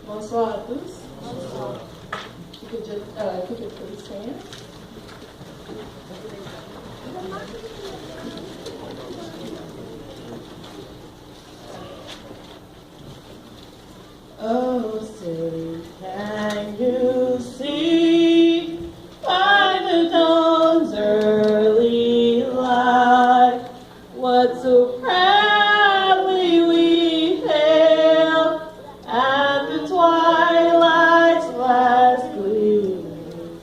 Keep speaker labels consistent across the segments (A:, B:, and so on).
A: Bonsoir à tous. Bonsoir. You could just keep it please stand. Oh, say, can you see by the dawn's early light what so proudly we hailed at the twilight's last gleaming,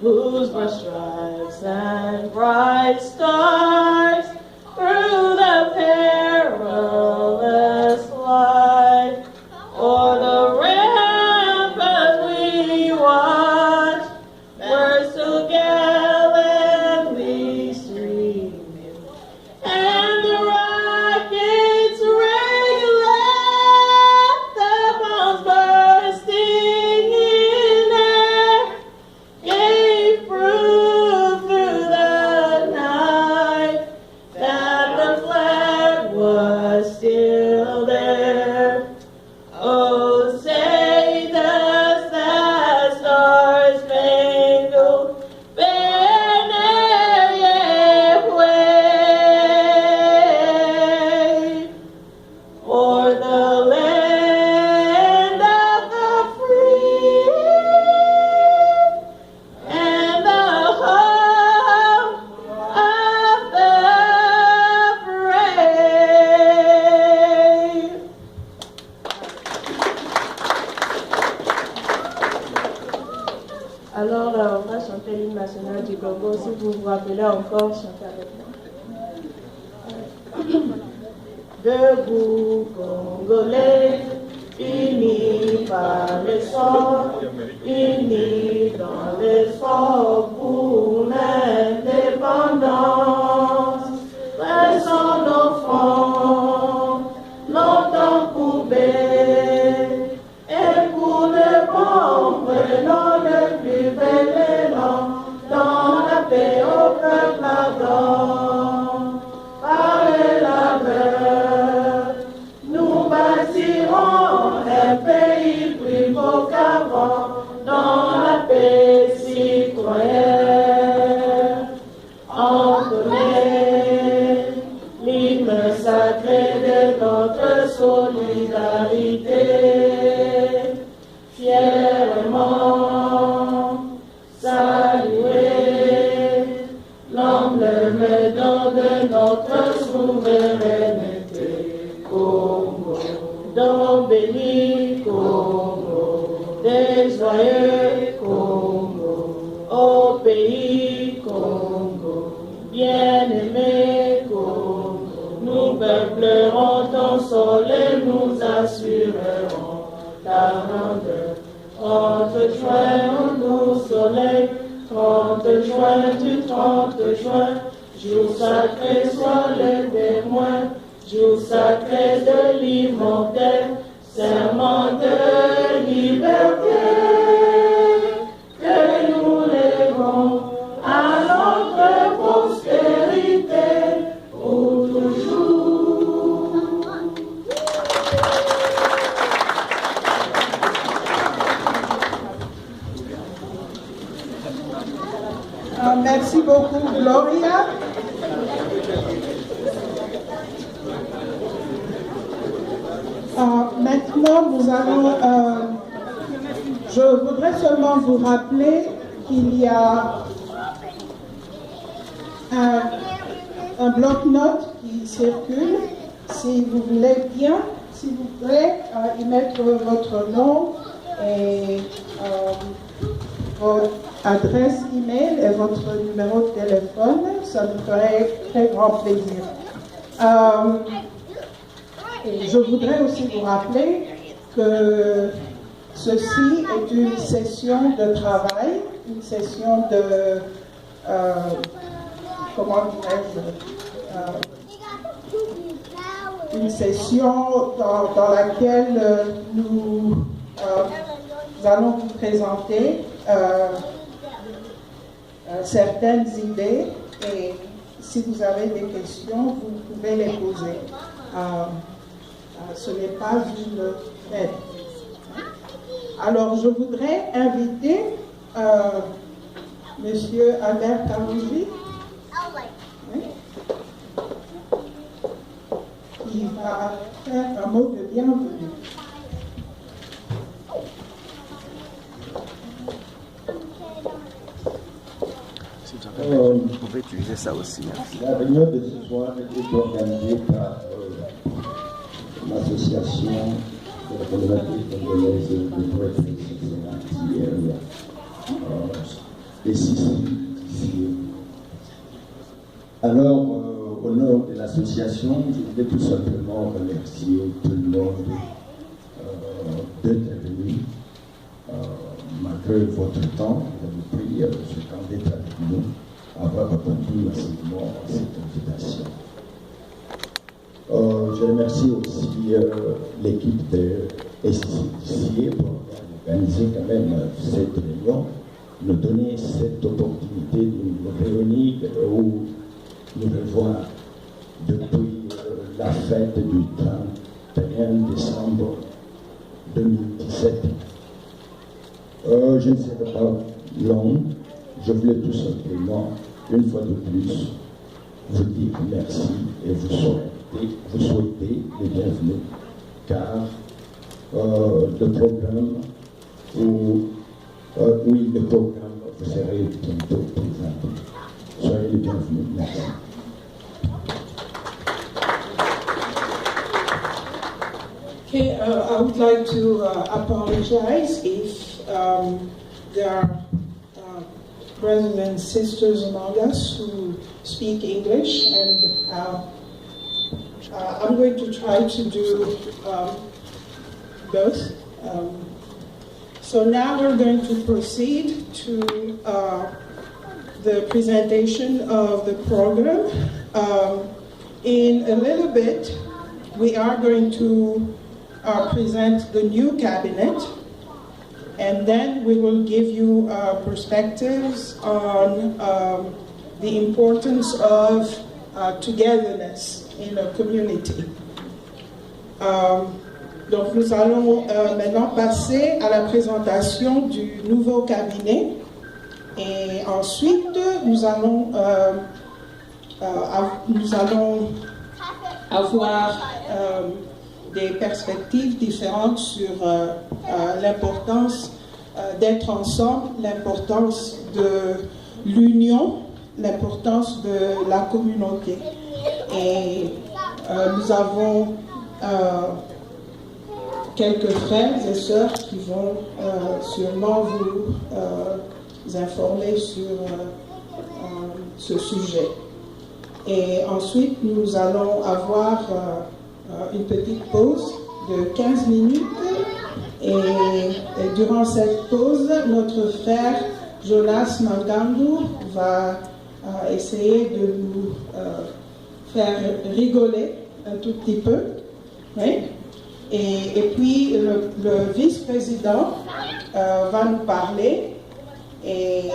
A: whose broad stripes and bright stars through the perilous light o'er the rampart we watched were so gallantly streaming, and the rockets ring-let, the bombs bursting in air, gave proof through the night that the flag was still there. Oh, say does that star-spangled banner yet wave o'er the land of the free and the home of the brave? Alors, on va chanter l'hymne national du Congo. Si vous vous rappelez encore, chantez avec moi. Debout, Congolais, unis par le sang, unis dans l'effort pour l'indépendance. Laissons nos fronts longtemps courbés, et pour le bon, prenons le plus bel élan dans la paix au peuple ardent. Par le labeur, nous bâtirons un pays plus beau qu'avant dans la paix citoyenne. Entonner l'hymne sacré de notre solidarité, fièrement saluer l'emblème de notre souveraineté. Congo, don béni, Congo, des joyeux Congo, au pays Congo, bien-aimé Congo, nous peuplerons ton sol et nous assurerons ta grandeur. 30 juin, nous soleil, 30 juin du 30 juin, jour sacré soit le témoin, jour sacré de l'immortel, serment de liberté, que nous lèvons à notre postérité pour toujours.
B: Merci beaucoup, Gloria. Maintenant, nous allons... je voudrais seulement vous rappeler qu'il y a un bloc-notes qui circule. Si vous voulez bien, s'il vous plaît, y mettre votre nom et votre adresse email et votre numéro de téléphone, ça nous ferait très grand plaisir. Et je voudrais aussi vous rappeler que ceci est une session de travail, une session de, comment dirais-je, une session dans laquelle nous allons vous présenter certaines idées, et si vous avez des questions, vous pouvez les poser. Ce n'est pas une aide. Alors, je voudrais inviter Monsieur Albert Kalouji, qui va faire un mot de bienvenue.
C: Vous pouvez utiliser ça aussi. Merci.
D: La réunion de ce soir est organisée par l'association de la problématique congolaise de Brest et Sicile. Alors, au nom de l'association, je voulais tout simplement remercier tout le monde d'être venu. Malgré votre temps, vous avez pris ce temps d'être avec nous, avoir répondu massivement à cette invitation. Je remercie aussi l'équipe de SCDC pour organiser quand même cette réunion, nous donner cette opportunité de nous réunir où nous revoir depuis la fête du 31 décembre 2017. Je ne serai pas long, je voulais tout simplement, une fois de plus, vous dire merci et vous souhaiter les bienvenus, car le programme, le programme vous serez bientôt présenté. Soyez les bienvenus, merci.
B: Okay, I would like to apologize if there are brothers and sisters among us who speak English, and I'm going to try to do both. So now we're going to proceed to the presentation of the program. In a little bit, we are going to present the new cabinet, and then we will give you perspectives on the importance of togetherness in a community. Donc nous allons maintenant passer à la présentation du nouveau cabinet, et ensuite nous allons avoir des perspectives différentes sur l'importance d'être ensemble, l'importance de l'union, l'importance de la communauté. Et nous avons quelques frères et sœurs qui vont sûrement vous informer sur ce sujet. Et ensuite, nous allons avoir une petite pause de 15 minutes. Et durant cette pause, notre frère Jonas Mangandu va essayer de nous faire rigoler un tout petit peu. Oui. Et puis, le vice-président va nous parler. Et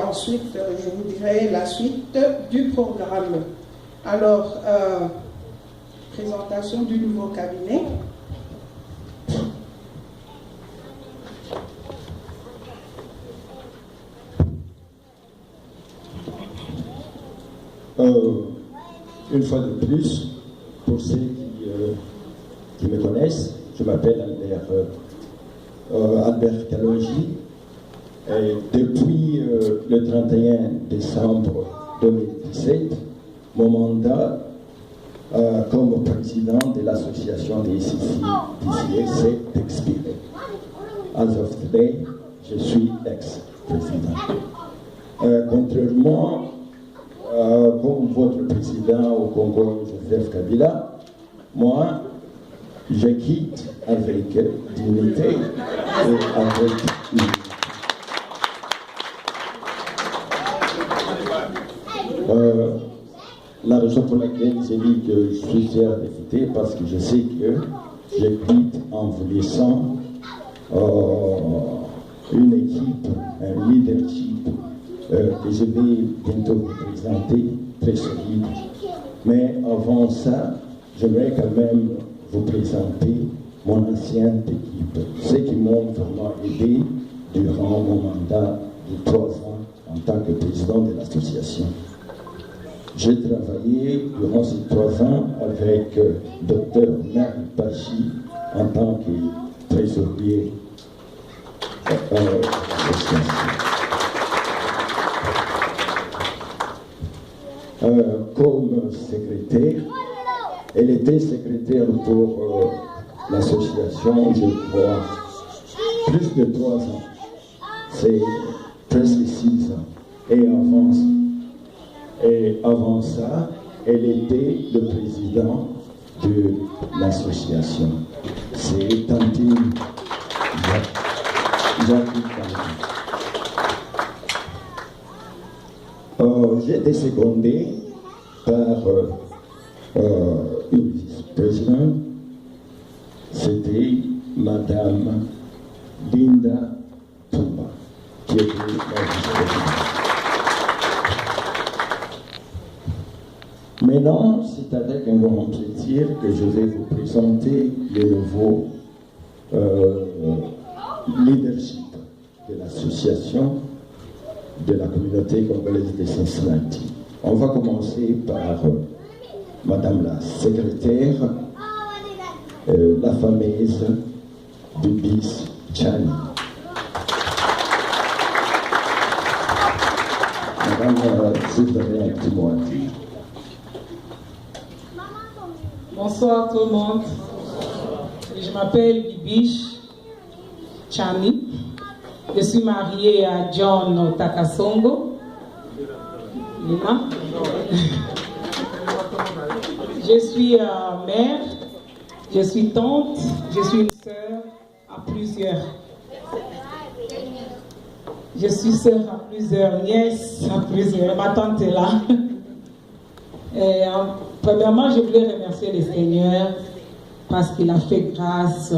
B: ensuite, je vous dirai la suite du programme. Alors, présentation du nouveau cabinet.
D: Une fois de plus, pour ceux qui me connaissent, je m'appelle Albert Kalouji. Et depuis le 31 décembre 2017, mon mandat comme président de l'association des CCDC s'est expiré. As of today, je suis ex-président. Contrairement comme votre président au Congo, Joseph Kabila, moi, je quitte avec dignité et avec unité. La raison pour laquelle j'ai dit que je suis fier de quitter, parce que je sais que je quitte en vous laissant une équipe, un leadership que je vais bientôt vous présenter, très solide. Mais avant ça, j'aimerais quand même vous présenter mon ancienne équipe, ceux qui m'ont vraiment aidé durant mon mandat de 3 ans en tant que président de l'association. J'ai travaillé durant ces 3 ans avec Dr Marie Pachi en tant que trésorier de l'association. Comme secrétaire, elle était secrétaire pour l'association, je crois, plus de 3 ans. C'est presque 6 ans. Et avant ça, elle était le président de l'association. C'est Tantine Jacques. J'ai été secondé par une vice-présidente. C'était Madame Linda Toumba, qui était la vice-présidente. Maintenant, c'est avec un grand plaisir que je vais vous présenter le nouveau leadership de l'association de la communauté congolaise de Cincinnati. On va commencer par Madame la secrétaire, la fameuse Bibis Chani. Madame, si vous avez un petit mot à dire.
E: Bonsoir tout le monde. Je m'appelle Bibish Chani. Je suis mariée à John Takasongo. Lina. Je suis mère, je suis tante, je suis une sœur à plusieurs. Je suis sœur à plusieurs, nièce à plusieurs. Ma tante est là. Et, premièrement, je voulais remercier le Seigneur parce qu'il a fait grâce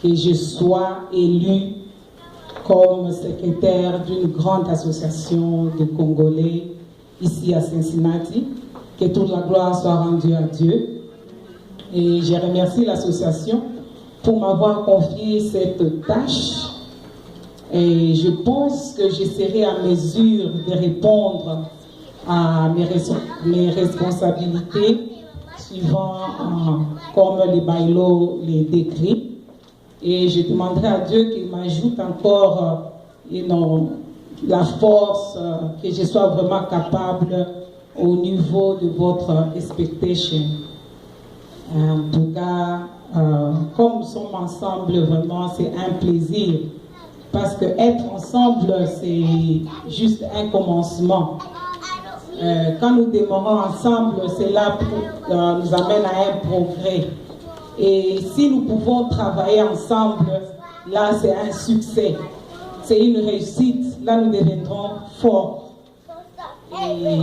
E: que je sois élue comme secrétaire d'une grande association de Congolais ici à Cincinnati. Que toute la gloire soit rendue à Dieu. Et je remercie l'association pour m'avoir confié cette tâche. Et je pense que je serai à mesure de répondre à mes responsabilités suivant comme les baïlos les décrit. Et je demanderai à Dieu qu'il m'ajoute encore la force, que je sois vraiment capable au niveau de votre expectation. En tout cas, comme nous sommes ensemble, vraiment, c'est un plaisir. Parce que être ensemble, c'est juste un commencement. Quand nous démarrons ensemble, cela nous amène à un progrès. Et si nous pouvons travailler ensemble, là, c'est un succès. C'est une réussite. Là, nous deviendrons forts. Et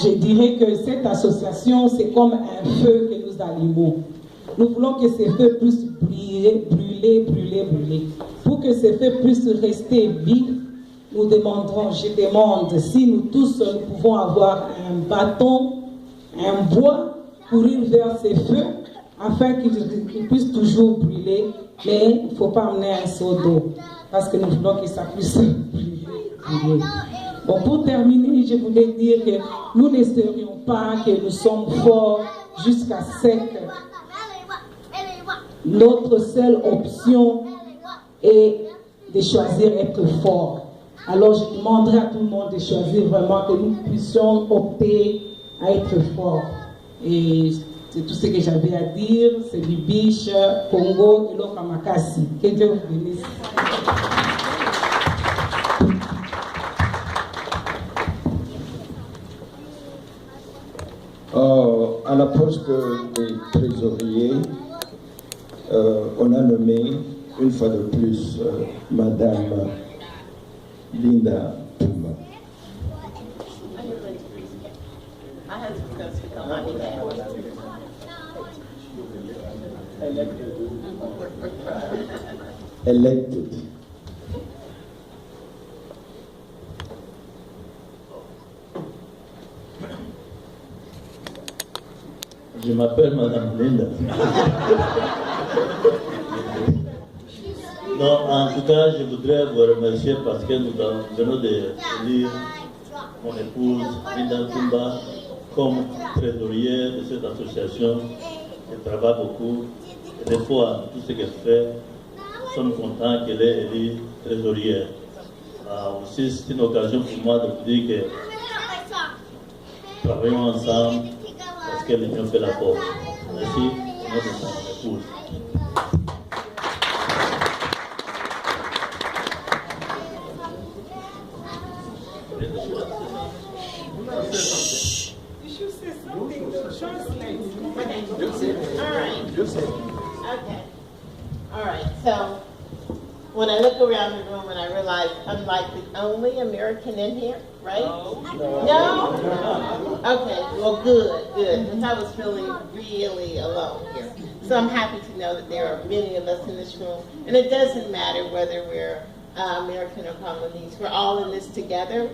E: je dirais que cette association, c'est comme un feu que nous allumons. Nous voulons que ces feux puissent brûler. Pour que ces feux puissent rester vifs, nous demanderons, je demande, si nous tous nous pouvons avoir un bâton, un bois, courir vers ces feux, afin qu'ils puissent toujours brûler, mais il ne faut pas amener un seau d'eau, parce que nous voulons que ça puisse brûler. Bon, pour terminer, je voulais dire que nous ne serions pas que nous sommes forts jusqu'à ce que notre seule option est de choisir être fort. Alors je demanderai à tout le monde de choisir vraiment que nous puissions opter à être forts. Et c'est tout ce que j'avais à dire. C'est Bibish, Congo et Lokamakasi. Que Dieu vous bénisse.
D: À la poste des trésoriers, on a nommé une fois de plus Madame Linda Toumba. Elected.
F: Je m'appelle Madame Linda. Non, en tout cas, je voudrais vous remercier parce que nous venons de lire mon épouse, Linda Kumba, comme trésorière de cette association. Elle travaille beaucoup. Et des fois, tout ce qu'elle fait, nous sommes contents qu'elle ait élue trésorière. Aussi, c'est une occasion pour moi de vous dire que travaillons ensemble parce que l'union fait la force. Merci, notre épouse.
G: Okay. All right. So when I look around the room and I realize I'm like the only American in here, right? No? Okay. Well, good. Because I was feeling really alone here. So I'm happy to know that there are many of us in this room. And it doesn't matter whether we're American or Congolese. We're all in this together.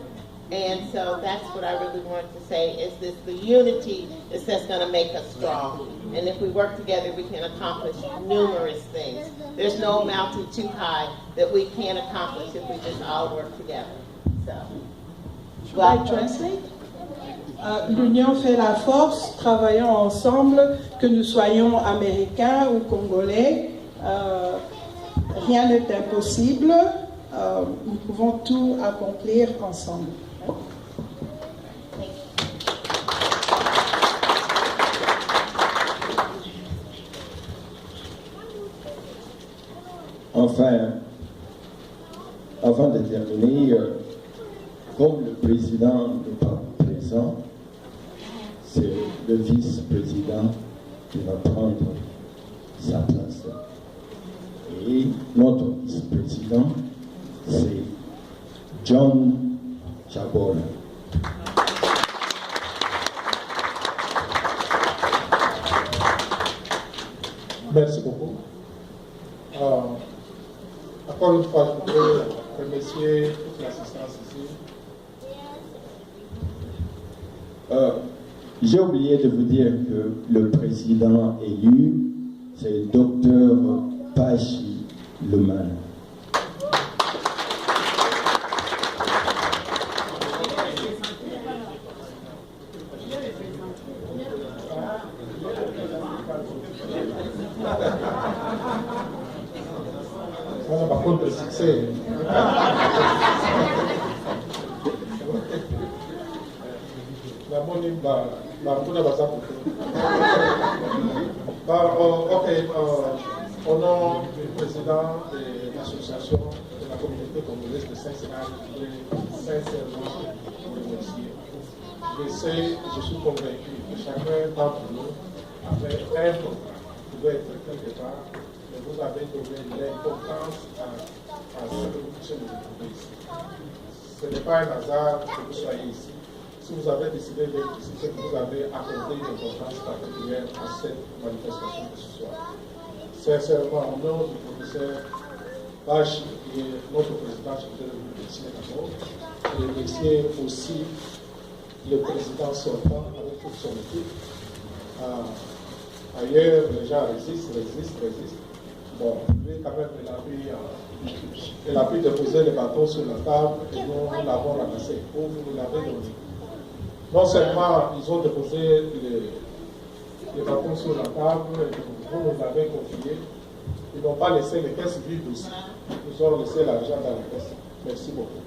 G: And so that's what I really want to say, is this the unity is that's going to make us strong. And if we work together, we can accomplish numerous things. There's no mountain too high that we can't accomplish if we just all work together. So,
B: Should I translate? L'union fait la force, travaillons ensemble, que nous soyons américains ou congolais, rien n'est impossible, nous pouvons tout accomplir ensemble.
D: Enfin, avant de terminer, comme le président n'est pas présent, c'est le vice-président qui va prendre sa place. Et notre vice-président, c'est John Chabola.
H: Merci beaucoup. Encore une fois, je voudrais remercier toute l'assistance ici.
D: J'ai oublié de vous dire que le président élu, c'est le docteur Pachi Leman.
H: Voilà, par contre, le succès. Au nom du président de l'association de la communauté congolaise de Saint-Sénat, je voudrais sincèrement vous remercier. Je suis convaincu que chacun d'entre nous avait un programme qui doit être quelque part, mais vous avez donné l'importance à ce que vous trouvez ici. Ce n'est pas un hasard que vous soyez ici. Si vous avez décidé d'être ici, c'est que vous avez accordé une importance particulière à cette manifestation de ce soir. Sincèrement, au nom du professeur Bachi, qui est notre président, je voudrais vous remercier d'abord. Je remercier aussi le président sortant avec toute son équipe. Ailleurs, les gens résistent. Bon, lui, quand même, il a pu déposer les bâtons sur la table et nous l'avons ramassé. Vous nous l'avez donné. Non seulement ils ont déposé les bâtons sur la table, vous nous l'avez confié, ils n'ont pas laissé les caisses vides aussi. Ils ont laissé l'argent dans la caisse. Merci beaucoup.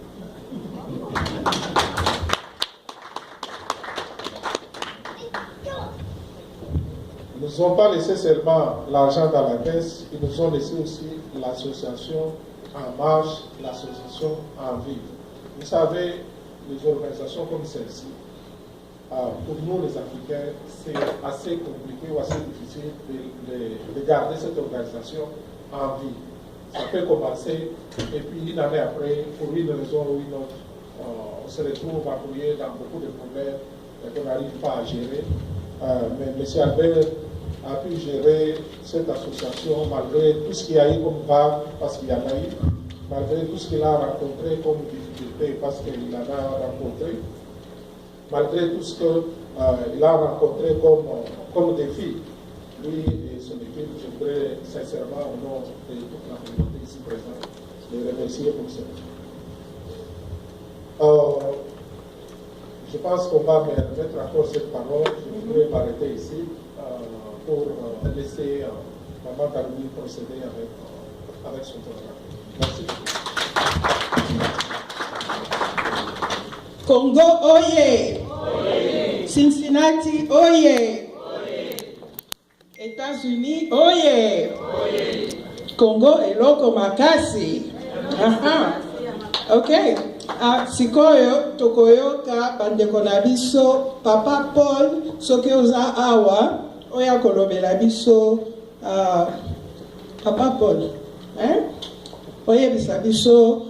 H: Ils ne nous ont pas laissé seulement l'argent dans la caisse, ils nous ont laissé aussi l'association en marche, l'association en vie. Vous savez, les organisations comme celle-ci, pour nous les Africains, c'est assez compliqué ou assez difficile de garder cette organisation en vie. Ça peut commencer et puis une année après, pour une raison ou une autre, on se retrouve appuyé dans beaucoup de problèmes qu'on n'arrive pas à gérer. Mais M. Albert a pu gérer cette association malgré tout ce qu'il y a eu comme vague, parce qu'il y en a eu, malgré tout ce qu'il a rencontré comme difficulté, parce qu'il en a rencontré, malgré tout ce qu'il a rencontré comme défi. lui et son équipe, je voudrais sincèrement, au nom de toute la communauté ici présente, les remercier pour ça. Je pense qu'on va me mettre encore cette parole. Je voudrais m'arrêter ici pour laisser Maman Karouni procéder avec son travail. Merci.
B: Congo, oye! Oye! Cincinnati, oye! Oye! États-Unis, oye! Oye! Congo, eloko makasi. Ok. Sikoyo, tokoyoka, bandeko na biso, Papa Paul, soki oza awa, oya kolobela biso, Papa Paul, oye bisa biso,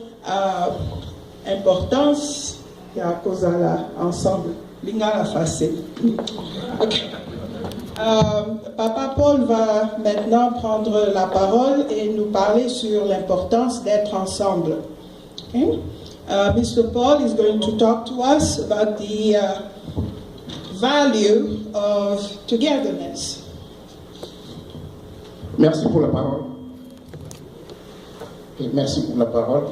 B: importance, ya kozala ensemble, linga la face. Ok. Papa Paul va maintenant prendre la parole et nous parler sur l'importance d'être ensemble. Okay? Mr. Paul is going to talk to us about the value of togetherness.
I: Merci pour la parole. Et merci pour la parole.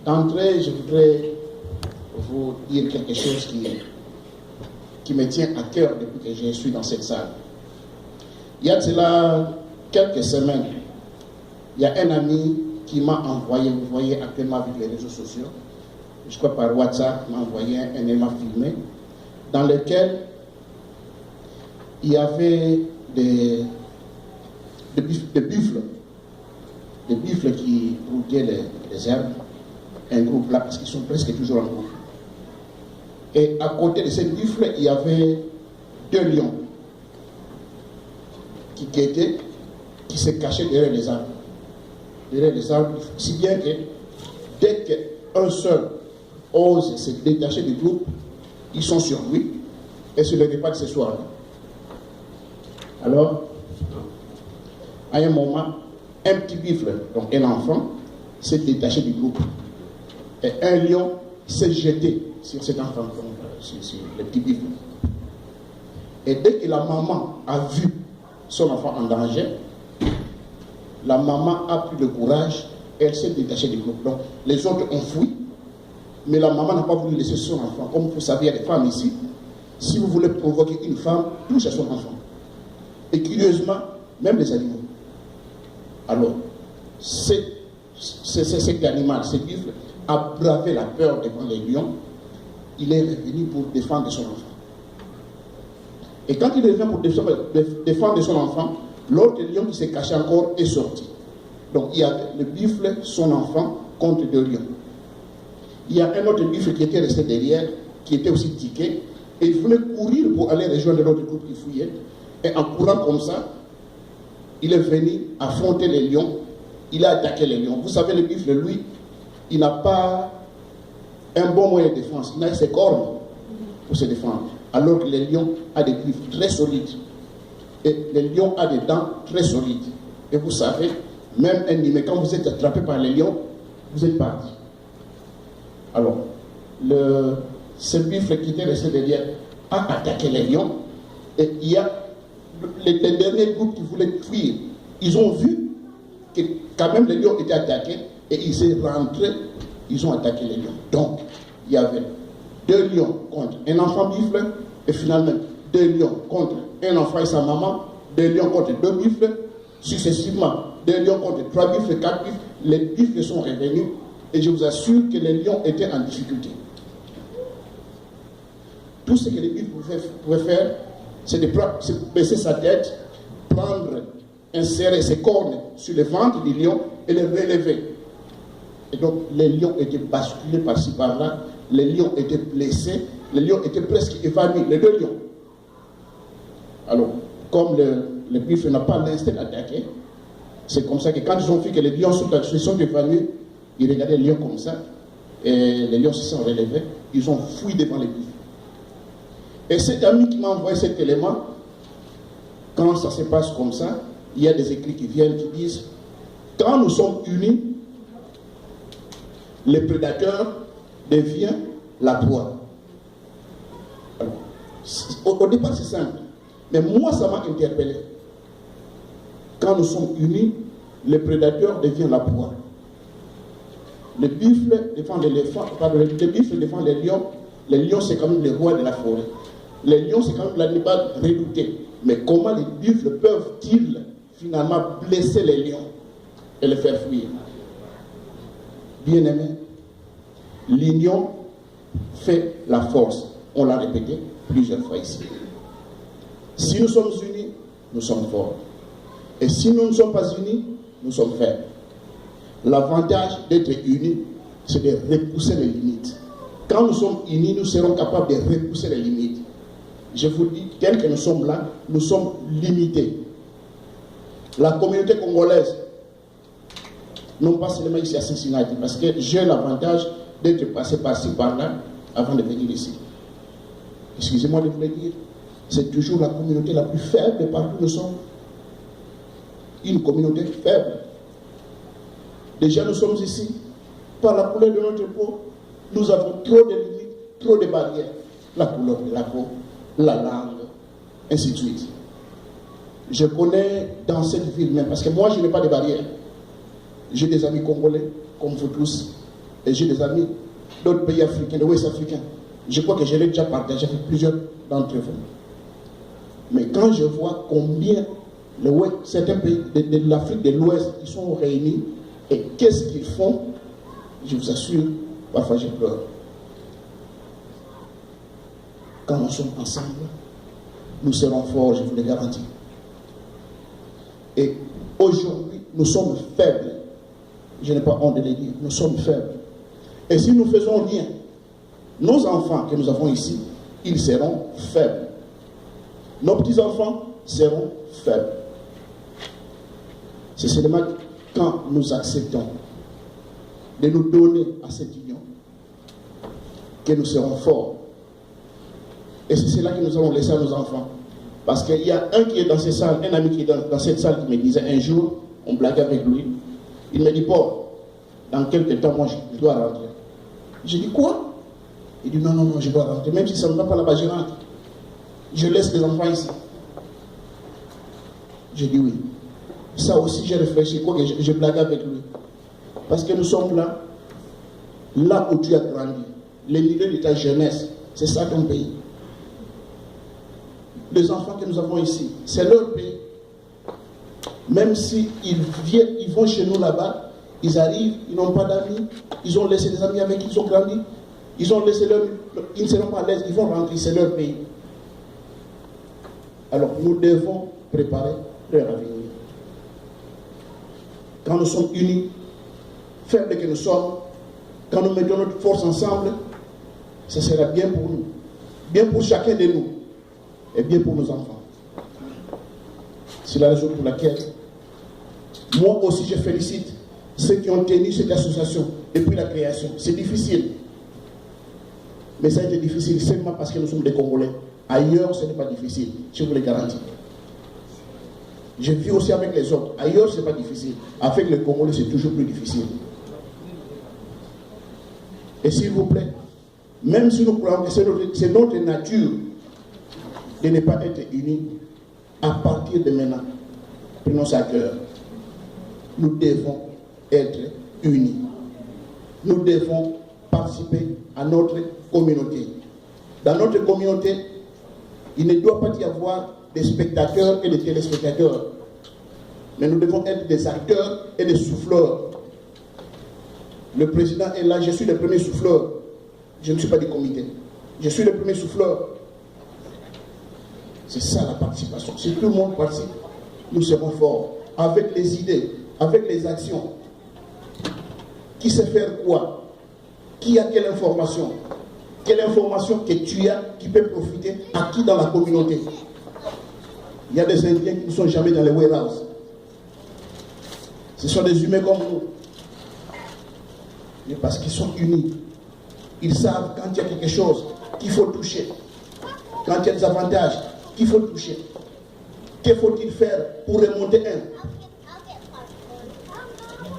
I: D'entrée, je voudrais vous dire quelque chose qui me tient à cœur depuis que je suis dans cette salle. Il y a de cela quelques semaines, il y a un ami qui m'a envoyé, vous voyez actuellement avec les réseaux sociaux, je crois par WhatsApp, m'a envoyé un élément filmé dans lequel il y avait des buffles qui brouillaient les herbes, un groupe là, parce qu'ils sont presque toujours en groupe. Et à côté de ces buffles, il y avait 2 lions qui guettaient, qui se cachaient derrière les arbres. Derrière les arbres, si bien que dès qu'un seul ose se détacher du groupe, ils sont sur lui et se lèvent pas de ce soir-là. Alors, à un moment, un petit buffle, donc un enfant, s'est détaché du groupe. Et un lion s'est jeté sur cet enfant, sur le petit buffle. Et dès que la maman a vu son enfant en danger, la maman a pris le courage, elle s'est détachée du groupe. Donc, les autres ont fui, mais la maman n'a pas voulu laisser son enfant. Comme vous savez, il y a des femmes ici. Si vous voulez provoquer une femme, touchez son enfant. Et curieusement, même les animaux. Alors, cet animal, ce buffle, a bravé la peur devant les lions. Il est revenu pour défendre son enfant. Et quand il est revenu pour défendre son enfant, l'autre lion qui s'est caché encore est sorti. Donc il y a le buffle, son enfant, contre 2 lions. Il y a un autre buffle qui était resté derrière, qui était aussi tiqué, et il voulait courir pour aller rejoindre l'autre groupe qui fouillait. Et en courant comme ça, il est venu affronter les lions, il a attaqué les lions. Vous savez, le buffle, lui, il n'a pas un bon moyen de défense, il a ses cornes pour se défendre. Alors que le lion a des griffes très solides. Et le lion a des dents très solides. Et vous savez, même un humain, quand vous êtes attrapé par les lions, vous êtes parti. Alors, ce buffle qui était resté derrière a attaqué les lions. Et il y a les derniers groupes qui voulaient fuir. Ils ont vu que quand même les lions étaient attaqués et ils sont rentrés, ils ont attaqué les lions. Donc, il y avait 2 lions contre un enfant buffle et finalement 2 lions contre un enfant et sa maman, 2 lions contre 2 buffles, successivement 2 lions contre 3 buffles, 4 buffles. Les buffles sont revenus et je vous assure que les lions étaient en difficulté. Tout ce que les buffles pouvaient faire, c'est de baisser sa tête, insérer ses cornes sur le ventre du lion et le relever. Et donc les lions étaient basculés par-ci par-là, les lions étaient blessés, les lions étaient presque évanouis, les 2 lions. Alors, comme le buffle n'a pas l'instinct d'attaquer, c'est comme ça que quand ils ont vu que les lions se sont évanouis, ils regardaient les lions comme ça, et les lions se sont relevés, ils ont fui devant les buffles. Et cet ami qui m'a envoyé cet élément, quand ça se passe comme ça, il y a des écrits qui viennent, qui disent, quand nous sommes unis, le prédateur devient la proie. Alors, au départ, c'est simple. Mais moi, ça m'a interpellé. Quand nous sommes unis, le prédateur devient la proie. Le buffle défend l'éléphant, le buffle défend les lions. Les lions, c'est quand même les rois de la forêt. Les lions, c'est quand même l'animal redouté. Mais comment les buffles peuvent-ils finalement blesser les lions et les faire fuir? Bien-aimé, l'union fait la force. On l'a répété plusieurs fois ici. Si nous sommes unis, nous sommes forts. Et si nous ne sommes pas unis, nous sommes faibles. L'avantage d'être unis, c'est de repousser les limites. Quand nous sommes unis, nous serons capables de repousser les limites. Je vous dis, tel que nous sommes là, nous sommes limités. La communauté congolaise, non pas seulement ici à Cincinnati, parce que j'ai l'avantage d'être passé par-ci, par-là, avant de venir ici. Excusez-moi de vous le dire, c'est toujours la communauté la plus faible de partout où nous sommes. Une communauté faible. Déjà, nous sommes ici, par la couleur de notre peau, nous avons trop de limites, trop de barrières. La couleur de la peau, la langue, ainsi de suite. Je connais dans cette ville même, parce que moi, je n'ai pas de barrières. J'ai des amis congolais, comme vous tous, et j'ai des amis d'autres pays africains, de l'Ouest africain. Je crois que je l'ai déjà partagé avec plusieurs d'entre vous. Mais quand je vois combien certains pays de l'Afrique de l'Ouest, ils sont réunis, et qu'est-ce qu'ils font, je vous assure, parfois je pleure. Quand nous sommes ensemble, nous serons forts, je vous le garantis. Et aujourd'hui, nous sommes faibles. Je n'ai pas honte de le dire, nous sommes faibles. Et si nous faisons rien, nos enfants que nous avons ici, ils seront faibles. Nos petits-enfants seront faibles. C'est seulement quand nous acceptons de nous donner à cette union que nous serons forts. Et c'est cela que nous allons laisser à nos enfants. Parce qu'il y a un qui est dans cette salle, un ami qui est dans cette salle qui me disait un jour, on blaguait avec lui, il me dit, Paul, dans quelques temps, moi je dois rentrer. J'ai dit, quoi? Il dit, non, je dois rentrer. Même si ça ne va pas là-bas, je rentre. Je laisse les enfants ici. J'ai dit oui. Ça aussi, j'ai réfléchi, quoi que je blaguais avec lui. Parce que nous sommes là, là où tu as grandi. Les milieux de ta jeunesse, c'est ça ton pays. Les enfants que nous avons ici, c'est leur pays. Même s'ils viennent, ils vont chez nous là-bas, ils arrivent, ils n'ont pas d'amis, ils ont laissé des amis avec qui ils ont grandi, ils ont laissé ils ne seront pas à l'aise, ils vont rentrer, c'est leur pays. Alors nous devons préparer leur avenir. Quand nous sommes unis, faibles que nous sommes, quand nous mettons notre force ensemble, ça sera bien pour nous, bien pour chacun de nous, et bien pour nos enfants. C'est la raison pour laquelle, moi aussi je félicite ceux qui ont tenu cette association depuis la création. C'est difficile. Mais ça a été difficile seulement parce que nous sommes des Congolais. Ailleurs, ce n'est pas difficile, je vous le garantis. Je vis aussi avec les autres. Ailleurs, ce n'est pas difficile. Avec les Congolais, c'est toujours plus difficile. Et s'il vous plaît, même si nous croyons que c'est notre nature de ne pas être unis, à partir de maintenant, prenons ça à cœur. Nous devons être unis. Nous devons participer à notre communauté. Dans notre communauté, il ne doit pas y avoir des spectateurs et des téléspectateurs. Mais nous devons être des acteurs et des souffleurs. Le président est là, je suis le premier souffleur. Je ne suis pas du comité. Je suis le premier souffleur. C'est ça la participation. Si tout le monde participe, nous serons forts. Avec les idées, avec les actions. Qui sait faire quoi? Qui a quelle information? Quelle information que tu as qui peut profiter à qui dans la communauté? Il y a des Indiens qui ne sont jamais dans les warehouses. Ce sont des humains comme nous. Mais parce qu'ils sont unis. Ils savent quand il y a quelque chose qu'il faut toucher. Quand il y a des avantages qu'il faut toucher. Que faut-il faire pour remonter un?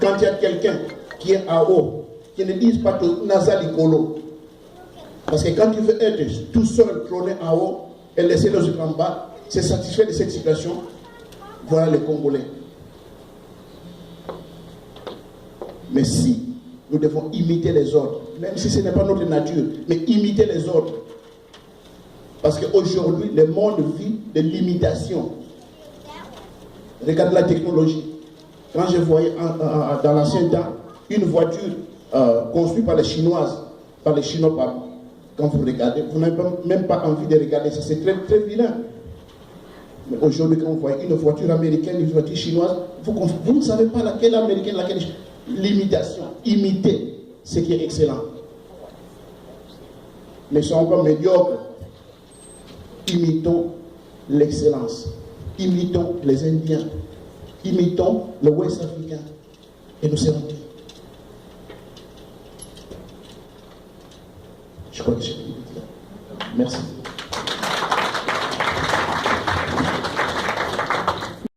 I: Quand il y a quelqu'un qui est en haut, qui ne dise pas que Nazali Kolo. Parce que quand tu veux être tout seul trôné en haut et laisser les autres en bas, s'est satisfait de cette situation, voilà les Congolais. Mais si nous devons imiter les autres, même si ce n'est pas notre nature, mais imiter les autres, parce qu'aujourd'hui, le monde vit de l'imitation. Regardez la technologie. Quand je voyais dans l'ancien temps une voiture construite par les Chinoises, par les Chinois, quand vous regardez, vous n'avez même pas envie de regarder ça, c'est très, très vilain. Mais aujourd'hui, quand vous voyez une voiture américaine, une voiture chinoise, vous ne savez pas laquelle américaine, laquelle chinoise. L'imitation, imiter ce qui est excellent. Ne soyons pas médiocres. Imitons l'excellence. Imitons les Indiens. Imitons le Ouest africain. Et nous serons bien. Je crois que j'ai dit. Merci.